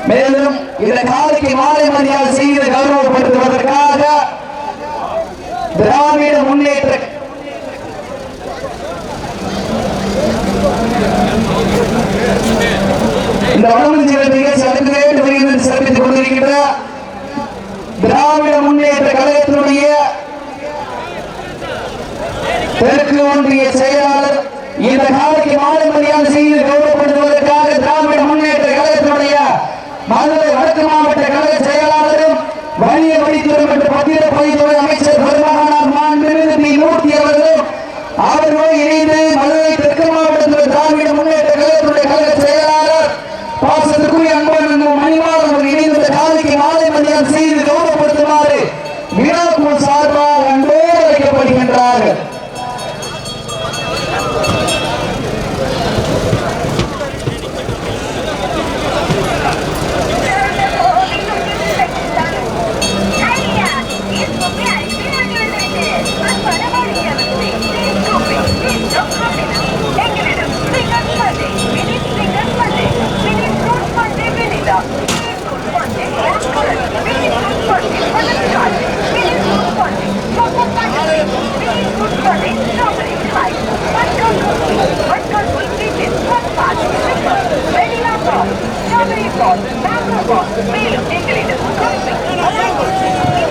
மேலும் இந்த காலைக்கு மாலை மரியாதை செய்து கௌரவப்படுத்துவதற்காக திராவிட முன்னேற்ற இந்த வடமஞ்சிகள் நிகழ்ச்சி அடுத்து சிறப்பித்துக் கொண்டிருக்கின்ற திராவிட முன்னேற்ற கழகத்தினுடைய தெற்கு ஒன்றிய செயலாளர் இந்த காலைக்கு மாலை மரியாதை செய்து கௌரவப்படுத்துவதற்காக திராவிட முன்னேற்ற கழகத்தினுடைய மதுரை வடக்கு மாவட்ட கழக செயலாளரும் வணிக வழித்துறை மற்றும் பத்திரப்பதிவுத்துறை அமைச்சர் பெருமகனார் மாண்புமிகு மூர்த்தி அவர்களும் இணைந்து மதுரை தெற்கு மாவட்டத்தில் திராவிட முன்னேற்ற கழகத்தினுடைய கழக செயலாளர் பாசத்துக்குரிய அன்பன் மணிமாறன் இணைந்த காலைக்கு மாலை மரியாதை செய்து கௌரவப்படுத்துமாறு விழாக்குழு சார்பாக அன்போடு அழைக்கப்படுகின்றார்கள்.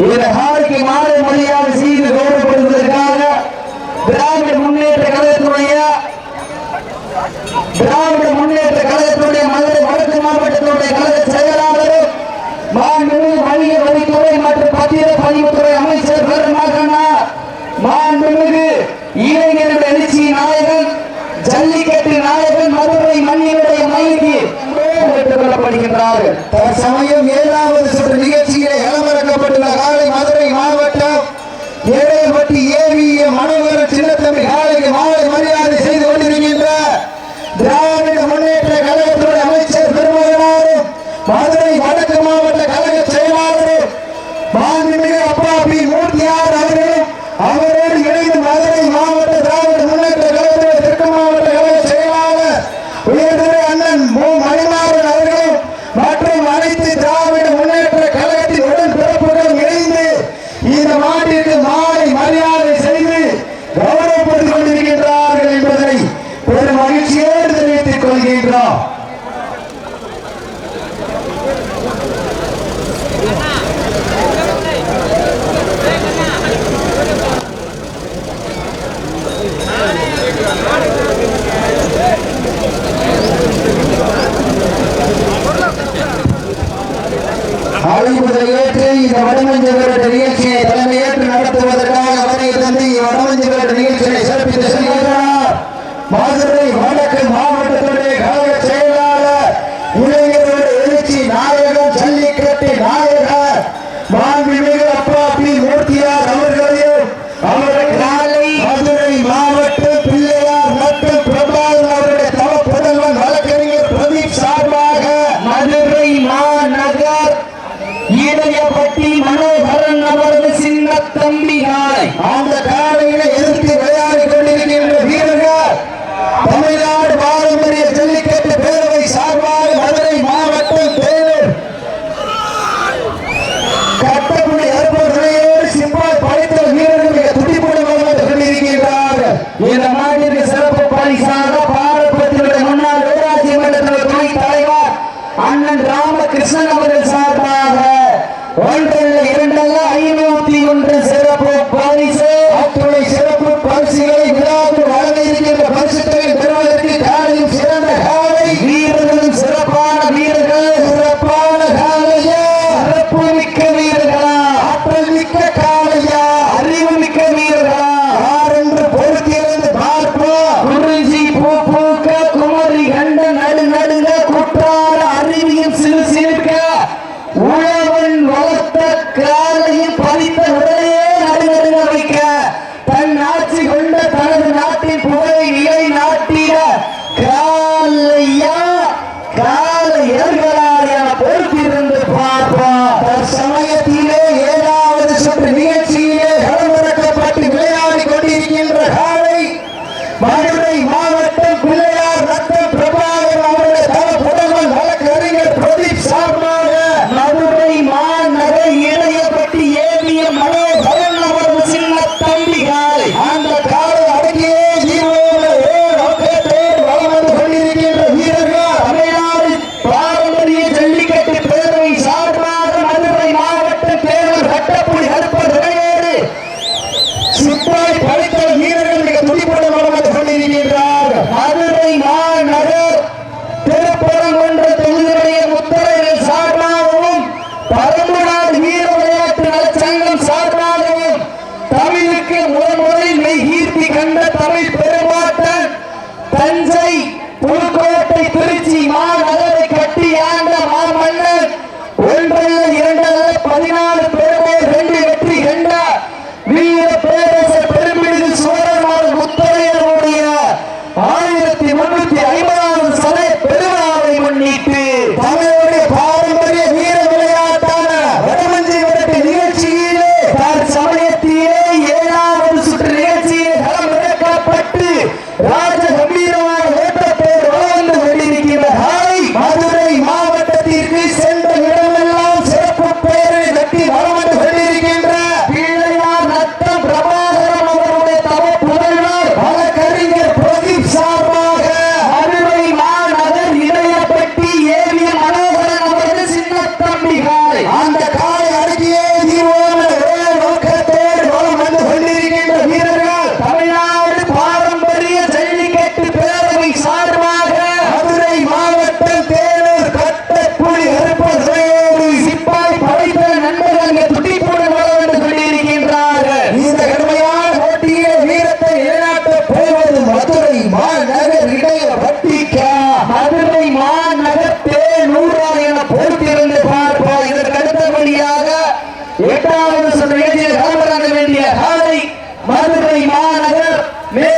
இந்த காலைக்கு மாலை மரியாதை செய்து கௌரவப்படுத்துவதற்காக திராவிட முன்னேற்ற கழகத்தினுடைய மதுரை வடக்கு மாவட்டத்தினுடைய கழக செயலாளர் மாண்புமிகு வணிக வரித்துறை மற்றும் பத்திரப்பதிவுத்துறை அமைச்சர் பெருமகனார் மாண்புமிகு இளைஞர்கள் எழுச்சி நாயகன் ஜல்லிக்கட்டு நாயகன் மதுரை மண்ணினுடைய மைக்கு ஏற்றுக் கொள்ளப்படுகின்றார்கள். தற்சமயம் 7வது சுற்று நிகழ்ச்சியிலே களமிறக்கப்பட்டுள்ள காலை மதுரை மாவட்டம் ஏழைப்பட்டி ஏவிய மனோகர் சின்னத்தம்பி காலைக்கு மாலை மரியாதை செய்து கொண்டிருக்கின்ற திராவிட முன்னேற்ற கழகத்துடைய அமைச்சர் பெருமகனாரும் மதுரை வடக்கு மாவட்ட கழக செயலாளரும் மாண்புமிகு அப்பா பி மூர்த்தியார் அவர்களும் அவரோடு இணைந்து மதுரை மாவட்ட திராவிட முன்னேற்ற கழகத்துடைய தெற்கு மாவட்ட கழக செயலாளர் உயர்திரு அண்ணன் மணிமாறன் அவர்களும் மற்றும் அனைத்து திராவிட முன்னேற்ற கழகத்தின் உடன் பிறப்புகளும் இணைந்து இந்த மாட்டிற்கு மாலை மரியாதை செய்து கௌரவப்படுத்திக் கொண்டிருக்கின்றார்கள் என்பதை பெரும் மகிழ்ச்சியோடு தெரிவித்துக் கொள்கின்றோம். அழைப்புதலை ஏற்று இந்த வடமஞ்சு விரட்டு நிகழ்ச்சியை தலைமையேற்று நடத்துவதற்காக வரை தந்து வடமஞ்சு விரட்டு நிகழ்ச்சியை சிறப்பித்து செல்கிறார் மதுரை வடக்கு மாவட்டத்துடைய கழக செயலாளர் இளைஞர்களுடைய எழுச்சி நாயகன் ஜல்லிக்கட்டு நாயகர் மாண்புமிகு அப்பா பி மூர்த்தியார் அவர்களையும் அவர்கள் நாளை மதுரை மாவட்ட பிள்ளையார் மற்றும் பிரபாகரன் அவருடைய தவ புதல்வன் வழக்கறிஞர் பிரதீப் சார்பாக மதுரை மாநகர் ஈடையப்பட்டி மனோகரன் அவரது சின்ன தம்பி காலை அந்த காலையில எதிர்த்து விளையாடி கொண்டிருக்கின்ற வீரர்கள் தமிழ்நாடு பாரம்பரிய ஜல்லிக்கட்டு பேரவை சார்பாக மதுரை மாவட்டம் தேனூர் கட்டப்படி ஏற்படுகையோடு சிப்பாய் படைத்த வீரர்கள் மிக துடிப்புடன் வந்து கொண்டிருக்கின்றார்கள். இந்த நாட்டிற்கு சிறப்பு பரிசாக பாரம்பரியத்தினுடைய முன்னாள் ஊராட்சி மன்றத்தினுடைய துணைத் தலைவர் அண்ணன் ராமகிருஷ்ணன் அவர்கள் சார்பாக ஒன்றல்ல இரண்டல்ல 501 சிறப்பு பரிசு அத்துணை சிறப்பு பரிசுகளை விழாவில் வழங்க இருக்கின்ற பரிசுகளை பெறுவதற்கு காலையும் சிறந்த காலை வீரர்களும் சிறப்பான வீரர்கள் சிறப்பான காலையா சிறப்பு மிக்க வீரர்களா ஆற்றல் மிக்க காலையா அறிவு மிக்க வீரர்களா யார் என்று பொறுத்திருந்து பார்ப்போம். குறிஞ்சி பூ பூக்க குமரி கண்ட நடு நடுங்க குற்றால அறிவியும் சிறு சிறுக்க உழவன் வளர்த்த காலையும் பதித்த உடனே நடுநடுங்க வைக்க தன் ஆட்சி கொண்ட தனது நாட்டின் புகழை நிலை நாட்டிய காலையா காலையர்களால் என பொறுத்திருந்து பார்ப்போம். தற்சமயத்திலே 7வது சுற்று நிகழ்ச்சியிலே களமிறக்கப்பட்டு விளையாடி கொண்டிருக்கின்ற காலை மதுரை மாவட்டம் பிள்ளையார் ரத்தம் பிரபாகரன் அவருடைய தவ புதல்வன் வழக்கறிஞர் பிரதீப் சார்மா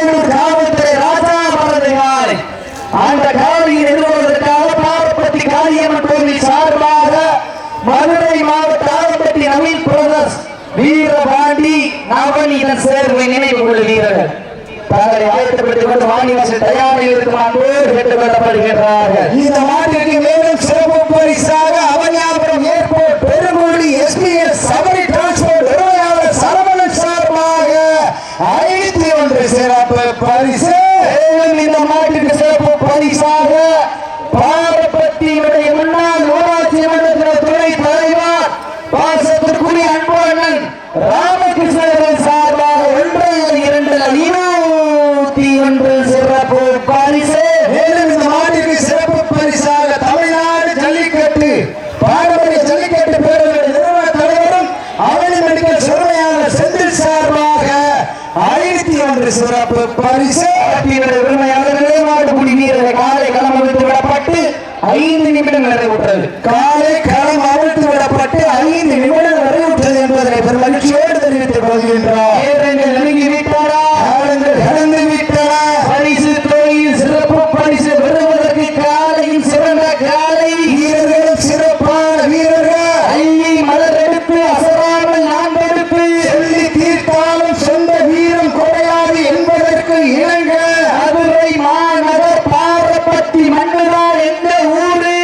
வேலூர் காவல்துறை ராஜா பரதையாய் அந்த காலையில் எதிர்கொள்வதற்காக பாரப்பட்டி காளியம்மன் கோவில் சார்பாக மதுரை மாவட்ட ஆரம்பட்டி நவீன் பிரதர்ஸ் வீரபாண்டி நவநீதன் சேர்வை நினைவு கொள்ள வீரர்கள் தங்களை ஆயத்தப்பட்டுக் கொண்டு வாணிவாசல் தயாரில் இருக்குமாறு கேட்டுக் கொள்ளப்படுகிறார்கள். இந்த மாட்டிற்கு மேலும் சிறப்பு பரிசாக Avaniyapuram airport Perungudi SBS Sabari transport நிறுவனர் சரவணன் சார்பாக 51 சிறப்பு பரிசு. மேலும் இந்த மாட்டிற்கு சிறப்பு பரிசாக பாரப்பட்டியுடைய முன்னாள் ஊராட்சி மன்ற துணை தலைவர் பாசத்திற்குரிய அன்பு அண்ணன் ராமகிருஷ்ணன் சார்பாக 1 சிறப்பு பரிசு. மேலும் இந்த மாட்டிற்கு சிறப்பு பரிசாக தமிழ்நாடு ஜல்லிக்கட்டு பாரம்பரிய ஜல்லிக்கட்டு பேரவையின் நிறுவன தலைவரும் அவனி மெடிக்கல் உரிமையாளர் செந்தில் சார்பாக 51 சிறப்பு பரிசு. உரிமையாளர்களே மாட்டுக்குடி வீரர்கள் காலை களம் அவிழ்த்து விடப்பட்டு 5 நிமிடங்கள் நிறைவுற்றது. காலை களம் அவிழ்த்து விடப்பட்டு 5 நிமிடங்கள் நிறைவுற்றது என்பதனை பெரும் மகிழ்ச்சியோடு தெரிவித்துக் கொள்கின்றார். நெருங்கி விட்டாரா கடந்து விட்டன. பரிசு தொகையில் சிறப்பு பரிசு பெறுவதற்கு காலையும் சிறந்த காலை வீரர்களும் சிறப்பான வீரர்கள் அள்ளி மலர் எடுத்து அசராமல் நாம் எடுத்து சொல்லி தீர்த்தாலும் சொந்த வீரம் குறையாது என்பதற்கு இணங்க மதுரை மாநகர் பாரப்பட்டி மண்ணுதான் எந்த ஊரு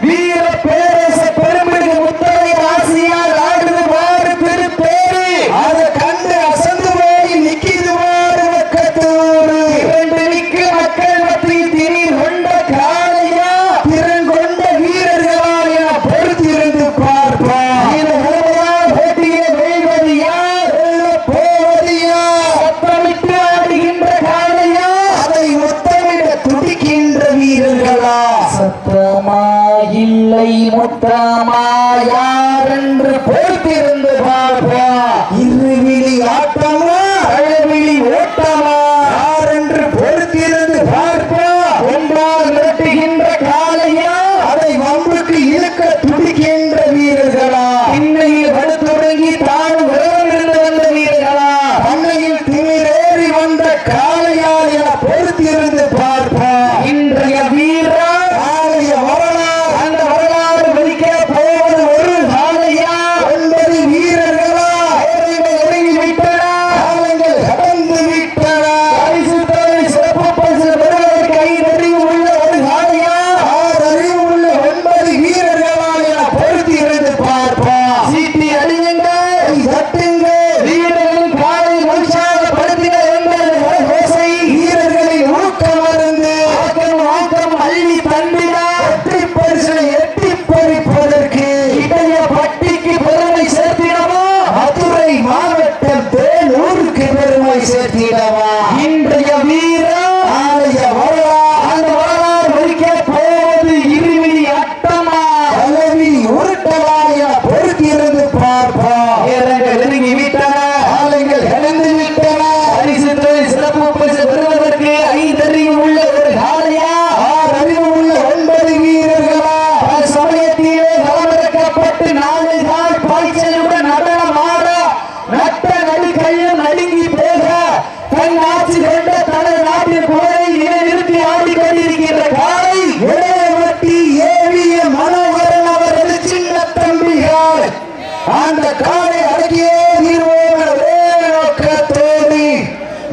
வீர பேரரச பெருமிகு முத்தரை ஆசியார் ஆடுது மாறு பெரு பேரு அதை கண்டு அசந்து போய் நிக்கிது மாறு மக்கத்தூரு இரண்டு நிக்க மக்கள் மத்தியில் திடீர் கொண்ட காலையா திறங்கொண்ட வீரர்களா என பொறுத்திருந்து பார்ப்பார். போட்டியை வெல்வது யார் போவது யார் சத்தமிட்டு ஆடுகின்ற காலையா அதை முத்தமிட துடிக்கின்ற வீரர்களா சத்தமா இல்லை முத்தமா யார் என்று பொறுத்திருந்து பார்ப்பா. இருவிழி ஆட்டமா அழவிழி ஓட்டமா யார் என்று பொறுத்திருந்து பார்ப்பா. ஒன்றால் மிரட்டுகின்ற காலையா அதை வம்புக்கு இழுக்க துடிக்கின்ற வீரர்களா இன்னையில் வலு தொடங்கி தானும் விரவிருந்து வந்த வீரர்களா அன்னையில் திமிரேறி வந்த காலையா என பொறுத்திருந்து பார்ப்பா. இன்றைய வீரா காலைய வரலாறு அந்த வரலாறு வலிக்க போவது ஒரு காலையா 9 வீரர்களா நெருங்கி விட்டன காலங்கள் கடந்து விட்டன. பரிசு தொகை சிறப்பு பரிசு பெறுவதற்கு 5 அறிவு உள்ள ஒரு காலையா 6 அறிவு உள்ள 9 வீரர்களா என பொறுத்திருந்து பார்ப்பா. சீட்டி அடியுங்கள் தட்டுங்கள் வீரர்களின் காலை உற்சாகப்படுத்தின என்பது ஓசை வீரர்களின் ஊக்கம் மருந்து ஆக்கம் அள்ளி தந்தினா வெற்றி பரிசனை எட்டி பறிப்பதற்கு இடைய பட்டிக்கு பெருமை சேர்த்திடவா மதுரை மாவட்டம் தேனூருக்கு பெருமை சேர்த்திடவா. இன்றைய வீரா நாளைய வரலாறு அந்த வரலாறு வலிக்க போவது இருவிழி அட்டமா அளவி உருட்டமா என பொறுத்திருந்து பார்ப்பா. வீரர்கள் நெருங்கி விட்டன ஆளுங்கள் இழந்து விட்டன. பரிசு தொகை சிறப்பு பரிசு பெறுவதற்கு 5 அறிவு உள்ள ஒரு காலையா 6 அறிவு உள்ள 9 வீரர்களா சமயத்திலே களமிறக்கப்பட்டு 4 கால் பாய்ச்சலுடன் நடனம் ஆட நட்ட நடு கையில் நடுங்கி போக தன் ஆட்சி கொண்ட தனது நாட்டின் புகழை நிலைநிறுத்தி ஆடிக்கொண்டிருக்கின்ற காலை இடையவட்டி ஏவிய மனோகரன் அவரது சின்ன தம்பிகள் அந்த காலை அடக்கியே தீர்வோம் ஒரே நோக்கத்தோடு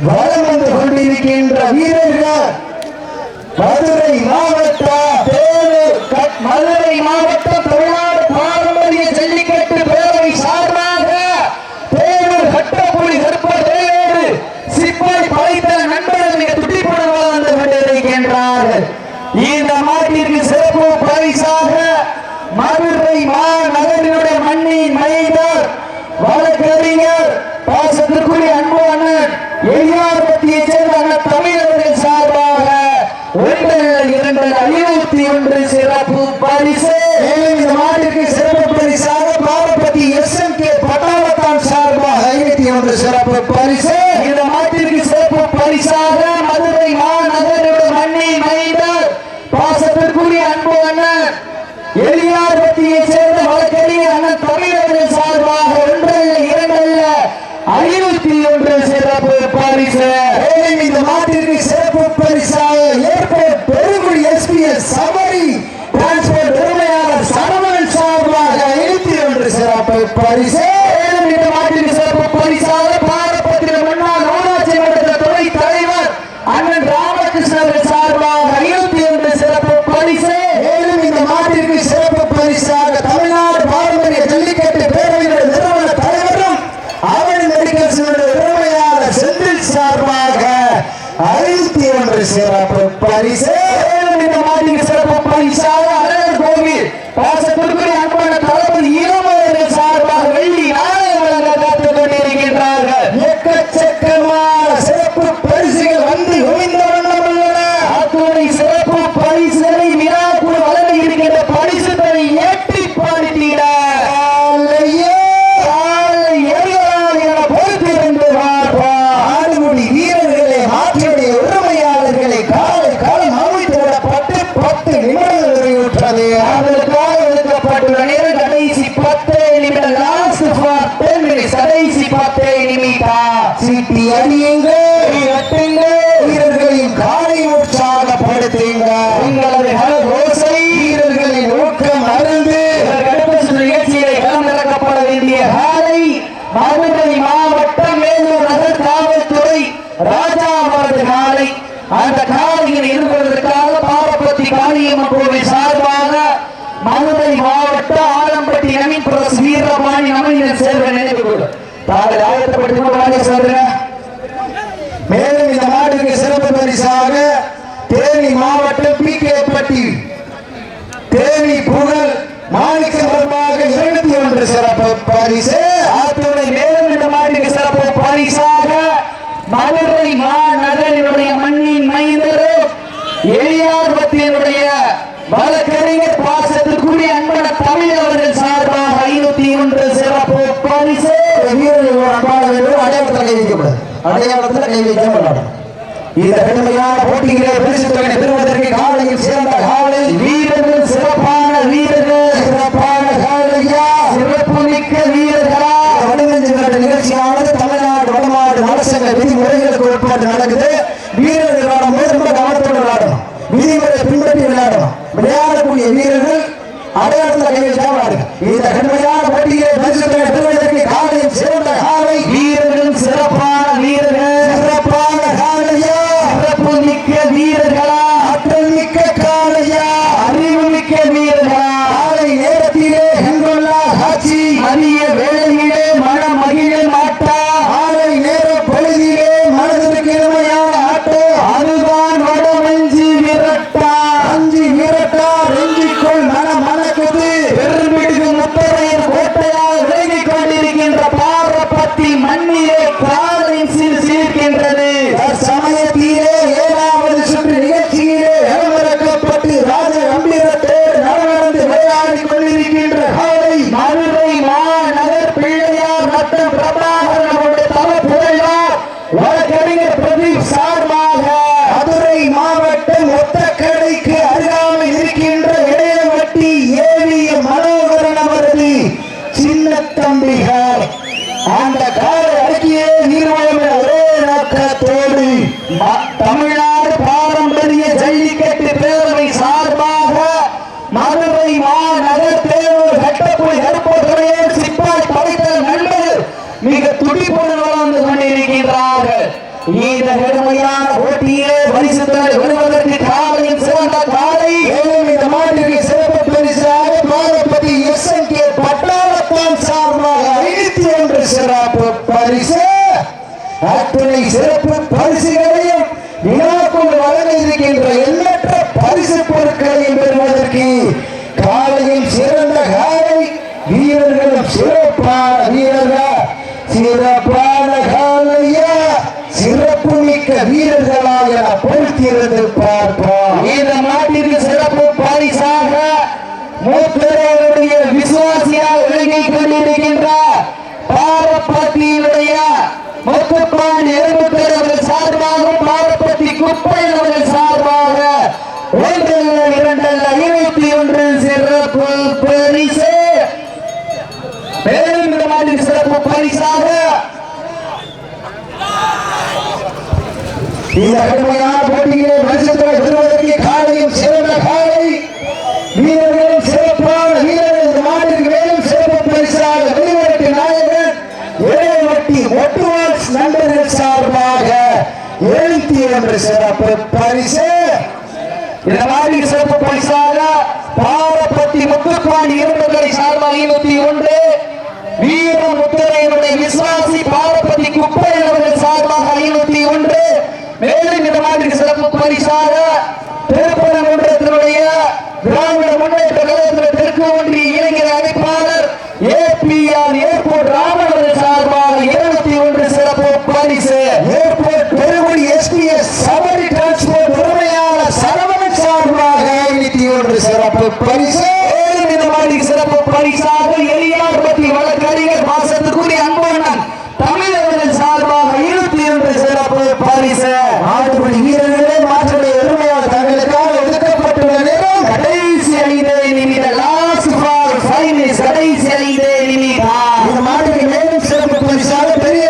வலம் வந்து கொண்டிருக்கின்ற வீரர்கள் மதுரை மாவட்டம் தமிழ்நாடு பாரம்பரிய ஜல்லிக்கட்டு பேரவை சார்பாக தேனூர் கட்டப்புலி கருப்பேடு சிப்பாய் படைத்த நண்பர்கள் மிக துடிப்புடன் வந்து கொண்டிருக்கின்றார்கள். இந்த மாட்டிற்கு சிறப்பு பரிசாக மதுரை மாநகரினுடைய மண்ணின் மைந்தர் வழக்கறிஞர் பாசத்திற்குரிய அன்பு அண்ணன் எய்யார்பட்டியை சேர்ந்த தமிழர்கள் சார்பாக 51 சிறப்பு பரிசு. இந்த மாட்டிற்கு சிறப்பு பரிசாக பாரப்பட்டி SMK பட்டாளத்தான் சார்பாக 51 சிறப்பு பரிசு. இந்த மாட்டிற்கு சிறப்பு பரிசாக மதுரை மாநகரினுடைய மண்ணின் மைந்தர் பாசத்திற்குரிய அன்பு அண்ணன் எளியார்பட்டியை சேர்ந்த வழக்கறிஞர் அண்ணன் தமிழர்கள் சார்பாக 1 2 51 சிறப்பு பரிசு. மேலும் இந்த மாட்டிற்கு சிறப்பு பரிசாக airport Perungudi SBS Sabari transport உரிமையாளர் சரவணன் சார்பாக 51 சிறப்பு பரிசு. மேலும் இந்த மாட்டிற்கு சிறப்பு பரிசாக பாரப்பத்திர முன்னாள் ஊராட்சி மன்ற துணைத் தலைவர் அண்ணன் ராமகிருஷ்ணன் சார்பாக 51 சிறப்பு பரிசு. மேலும் இந்த மாட்டிற்கு சிறப்பு பரிசாக தமிழ்நாடு பாரம்பரிய ஜல்லிக்கட்டு பேரவையினுடைய நிறுவன தலைவரும் அவன் மெடிக்கல்ஸ் உரிமையாளர் செந்தில் சார்பாக 51 சிறப்பு பரிசு. மேலும் இந்த மாட்டிற்கு சிறப்பு பரிசாக அழகர் கோவில் பாசத்திற்குரிய அன்பான தளபதி இளமையர்கள் சார்பாக வெள்ளி நாணயம் வழங்க காத்துக் கொண்டிருக்கின்றார்கள். எக்கச்சக்கமான சிறப்பு பரிசுகள் வந்து குவிந்த வண்ணம் உள்ளன. அத்துணை சிறப்பு பரிசுகளை விழாக்குள் வழங்க இருக்கின்ற பரிசுகளை ஏற்றி பாடித்தீட பொறுத்திருந்து பார்ப்பார். ஆடுமுடி வீரர்களை மாற்றியுடைய உரிமையாளர்களை காலை காலம் அமைத்து விடப்பட்டு 10 நிமிடங்கள் நிறைவுற்றது. அதற்காக ஒதுக்கப்பட்டுள்ள நேரம் கடைசி 10 நிமிடம். Last for 10 minutes. கடைசி 10 நிமிடம். சீட்டி அடியுங்கள், வீரர்களின் காலை உற்சாகப்படுத்துங்க. உங்களது ஹலோசை வீரர்களின் ஊக்கம் அருந்து நிகழ்ச்சியை களமிறக்கப்பட வேண்டிய காலை மதுரை மாவட்டம் மேலூர் நகர் காவல்துறை ராஜாவாரது காலை. அந்த காலையில் எதிர்கொள்வதற்காக பாரப்பத்தி காளியம்மன் கோவில் சார்பாக மதுரை மாவட்டம் ஆலம்பட்டி நவீன் பிரதேச வீரபாணி அமைஞர் சேர்வை நினைவுகள் தாங்கள் ஆயத்தப்படுத்தி சொல்றேன். மேலும் இந்த நாட்டுக்கு சிறப்பு பரிசாக தேனி மாவட்டம் பிகேபட்டி தேனி புகழ் மாணிக்க வர்மாக 21 சிறப்பு பரிசு. அத்துணை மேலும் இந்த மாட்டுக்கு சிறப்பு பரிசாக மதுரை மாநகரினுடைய மண்ணின் மைந்தரும் எளியார்பத்தினுடைய வழக்கறிஞர் பாசத்திற்குரிய அன்பான தமிழ் அவர்கள் சார்பாக 51 சிறப்பு பரிசு. வீரர்கள் அடையாளத்தில் கை வைக்கப்படாது, அடையாளத்தில் கை வைக்க மாட்டாங்க. இந்த பெருமையான போட்டியிலே பரிசு தொகை பெறுவதற்கு காலையில் சேர்ந்த காலை வீரர்கள் சிறப்பான வீரர்கள், சிறப்பான காலையா, சிறப்பு மிக்க வீரர்களா. வடிவஞ்சு விரட்டு நிகழ்ச்சியானது தமிழ்நாடு வடமாடு நலசங்க விதிமுறைகளுக்கு உட்பட்டு நடக்குது. வீரர்கள் விளையாடும் போது ரொம்ப கவனத்தோடு விளையாடணும், விதிமுறை பின்பற்றி விளையாடணும். விளையாடக்கூடிய வீரர்கள் அடையாளத்தில் கை வைக்க விளையாடுங்க. இந்த கடுமையான போட்டியிலே பரிசு தொகை பெறுவதற்கு காலையில் சேர்ந்த காலை வீரர்கள் சிறப்பான வீரர்கள், சிறப்பான காலையா, சிறப்பு மிக்க வீரர்களா, ஆற்றல் மிக்க காலையா, அறிவு மிக்க வீரர்களா. காலை நேரத்திலே கண்கொள்ளா காட்சி, மதிய வேளையிலே மன மகிழ மாட்டா, காலை நேர பொழுதிலே மனதிற்கு இனிமையான ஆட்டம். அதுதான் வடமஞ்சி விரட்டா. அஞ்சு விரட்டா ரெஞ்சிக்குள் மனக்குது. பெருமிடுகு முத்தரையர் கோட்டையால் விலகிக் கொண்டிருக்கின்ற பாரப்பத்தி மண்ணிலே காலின் சீர்க்கின்றது. சமயத்திலே 7வது சுற்று நிகழ்ச்சியிலே இறக்கப்பட்டு ராஜ கம்பீரத்தை நடந்து விளையாடி கொண்டிருக்கின்ற காலை மதுரை மாநகர் பிள்ளையார் மற்றும் பிரபாகரன் அவருடைய தவப்புரையார் வழக்கறிஞர் பிரதீப் சார்பாக மதுரை மாவட்டம் ஒத்தக்கடைக்கு அருகாமல் இருக்கின்ற இடையவட்டி ஏவிய மனோகரன் அவரது சின்ன தம்பிகள் அந்த காலை அடக்கிய நீர்வளம் ஒரே நோக்கத்தோடு தமிழ்நாடு பாரம்பரிய ஜல்லிக்கட்டு பேரவை சார்பாக மதுரை மாநகர் தேர்தல் கட்டப்போய் கருப்பத்துறையே சிப்பாய் படைத்தல் நண்பர்கள் மிக துடிப்புடன் வளர்ந்து கொண்டிருக்கின்றார்கள். இந்த கடுமையான போட்டியிலே பரிசு தொகை வருவதற்கு காலையில் சிறந்த காலை. மேலும் இந்த மாட்டிற்கு சிறப்பு பரிசாக பாரப்பட்டி SNK பட்டாளத்தான் சார்பாக 51 சிறப்பு பரிசு. அத்துணை சிறப்பு பரிசுகளையும் விழாக்குள் வழங்க இருக்கின்ற எண்ணற்ற பரிசு பொருட்களையும் பெறுவதற்கு காலையில் சிறந்த காலை, வீரர்களும் சிறப்பான வீரர்கள், சிறப்பான காலையா, சிறப்பு மிக்க வீரர்களாக பொறுத்திருந்து பார்ப்போம். இந்த நாட்டிற்கு சிறப்பு பரிசாக மூத்தரையருடைய விசுவாசியாக விலகிக் கொண்டிருக்கின்ற பாரப்பத்தியினுடைய முத்துப்பான் எறும்புத்தர் அவர்கள் சார்பாகவும் பாரப்பத்தி குப்பை அவர்கள் சார்பாக 1 2 21 சிறப்பு பரிசு. மேலும் இந்த மாதிரி சிறப்பு பரிசாக இந்த கடுமையான போட்டியிலே பரிசுகளை பெறுவதற்கு காலையும் சிறந்த காலை வீரர்களும் சிறப்பான வீரர்கள் இந்த மாட்டிற்கு மேலும் சிறப்பு பரிசாக வெளிவரட்டு நாயகன் இளையவட்டி ஒட்டுவாஸ் நண்பர்கள் சார்பாக 71 சிறப்பு பரிசு. இந்த மாதிரி சிறப்பு பரிசாக பாரப்பட்டி முத்துப்பாண்டி இரும்புகளை சார்பாக 51, வீரமுத்துரையினுடைய விசுவாசி பாரப்பட்டி குப்பை அவர்கள் சார்பாக 51. மேலும் இந்த மாதிரி சிறப்பு பரிசாக திருப்பரங்குன்றத்தினுடைய திராவிட முன்னேற்ற கழகத்தின் தெற்கு ஒன்றிய இளைஞர் அமைப்பாளர் APR ஏர்போர்ட் ராமன் அவர்கள் சார்பாக 21 சிறப்பு பரிசு. Airport Perungudi SPS Sabari transport உரிமையாளர் சரவணன் சார்பாக 71 சிறப்பு பரிசு. மேலும் இந்த மாதிரி சிறப்பு பரிசாக எளியார்பட்டி வழக்கறிஞர் பாசத்துக்குரிய அன்பண்ணன் தமிழர்கள் சார்பாக 21 சிறப்பு பரிசு. ஆட்டுப்படி வீரர்களே மாற்றுடைய உரிமையாளர் தங்களுக்காக ஒதுக்கப்பட்டுள்ள நேரம் கடைசி 5 நிமிடம், லாஸ்ட் ஃபார் 5 மினிட்ஸ், கடைசி 5 நிமிடம். இந்த மாட்டுக்கு மேலும் சிறப்பு பரிசாக பெரிய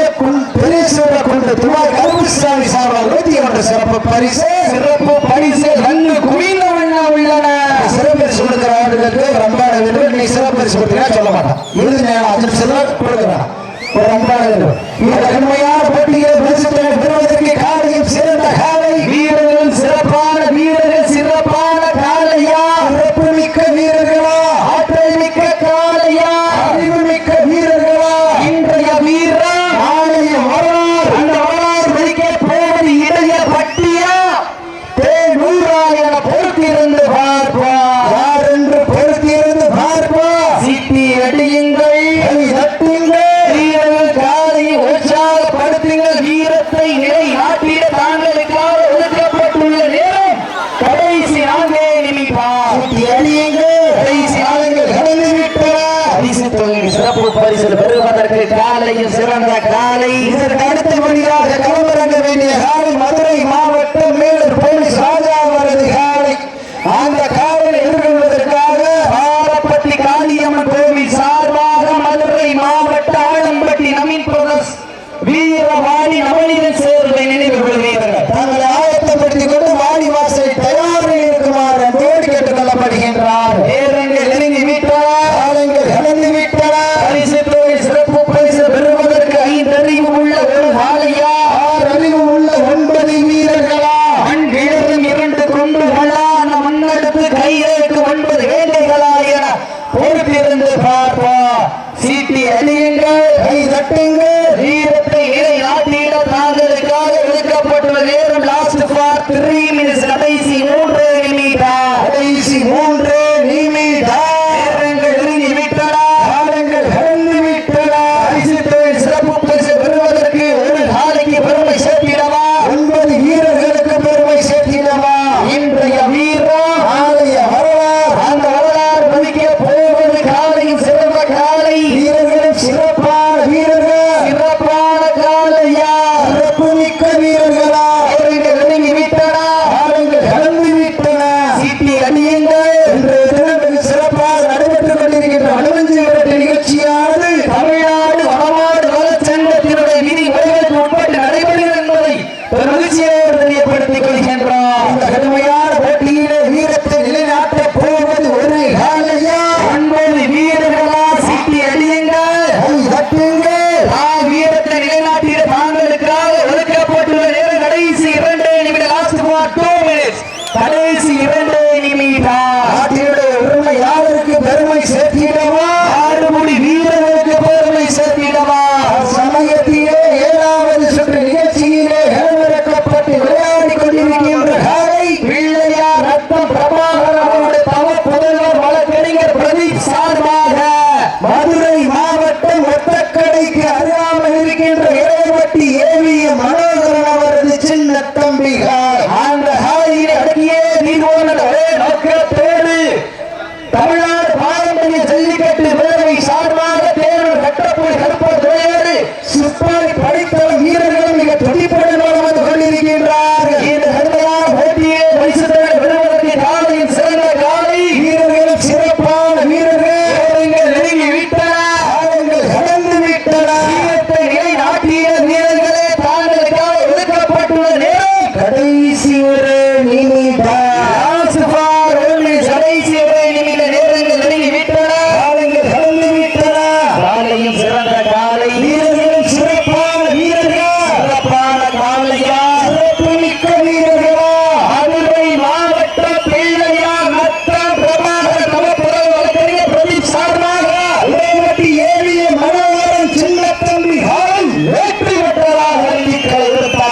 சிவர கொண்டு துவாய் கருப்புசாமி சார்பாக 101 சிறப்பு பரிசு. சிறப்பு பரிசு ரன்னு குவிந்த வண்ணம் உள்ளன. சிறப்பு பரிசு கொடுக்கிற ஆண்டுகளுக்கு ஒரு அன்பான வீரர்கள் நீ சிறப்பு பரிசு கொடுத்தீங்கன்னா சொல்ல மாட்டான். இறுதி நேரம் 5 நிமிஷம் கொடுக்கிறான் ஒரு அன்பான வீரர்கள். இந்த கடுமையான போட்டியை பரிசுகளை பெறுவதற்கு காலையும் சிறந்த காலை வீரர்கள் சிறப்பான வீரர்கள், சிறப்பான காலையா, சிறப்பு மிக்க வீரர்களா, ஆற்றல் மிக்க காலையா, அறிவு மிக்க வீரர்களா, இன்றைய வீரர் நாளைய வரலாறு அந்த வரலாறு முடிக்க போவது இளைய பட்டியா தேனூரா என பொறுத்திருந்து பார்ப்பார். யார் என்று பொறுத்திருந்து பார்ப்பா. சிட்டி அடியுங்கள், கை தட்டுங்கள். வீரர்கள் காலை உற்சாகப்படுத்துங்கள். வீரத்தை நிலைநாட்டிட தாங்களுக்காக ஒதுக்கப்பட்டுள்ள நேரம் கடைசி 4 நிமிடம். எளியுங்கள். கடைசி காலங்கள் கடந்து விட்டன. பரிசு தொகையை சிறப்பு பரிசு பெறுவதற்கு காலையில் சிறந்த காலை. இதற்கு அடுத்தபடியாக களமிறங்க வேண்டிய காலை மதுரை மாவட்டம் மேலூர் போலீஸ் ராஜா அவரது காலை. அந்த காவலை எதிர்கொள்வதற்காக பாரப்பட்டி காளியம்மன் கோவில் சார்பாக மதுரை மாவட்ட ஆலம்பட்டி நவீன் பிரதர்ஸ் வீரவாணி நவநீதன் சேர்வை நினைவு கொள்வீர்கள். தங்களை ஆயத்தப்படுத்திக் கொண்டு வாடி வாசலை தயாரில் இருக்குமாறு அன்போடு கேட்டுக் கொள்ளப்படுகின்றார். நேரங்கள் நெருங்கி விட்டன. காலங்கள் கடந்து விட்டன. பரிசு தொகை சிறப்பு பரிசு பெறுவதற்கு 5 அறிவு உள்ள ஒரு காளையா, 6 அறிவு உள்ள 9 வீரர்களா, மண் கிழறும் 2 கொண்டுகளா, மண்ணெடுத்து கையெழுத்து 9 வேலைகளா என பொறுத்திருந்து பார்ப்போம். சீட்டி அணியுங்கள், கை தட்டுங்கள். வீரத்தை நிலைநாட்டிட தாங்களுக்காக ஒதுக்கப்பட்டுள்ள நேரம் லாஸ்ட் ஃபார் 3 மினிட்ஸ், கடைசி 3 நிமிடம். கடைசி 3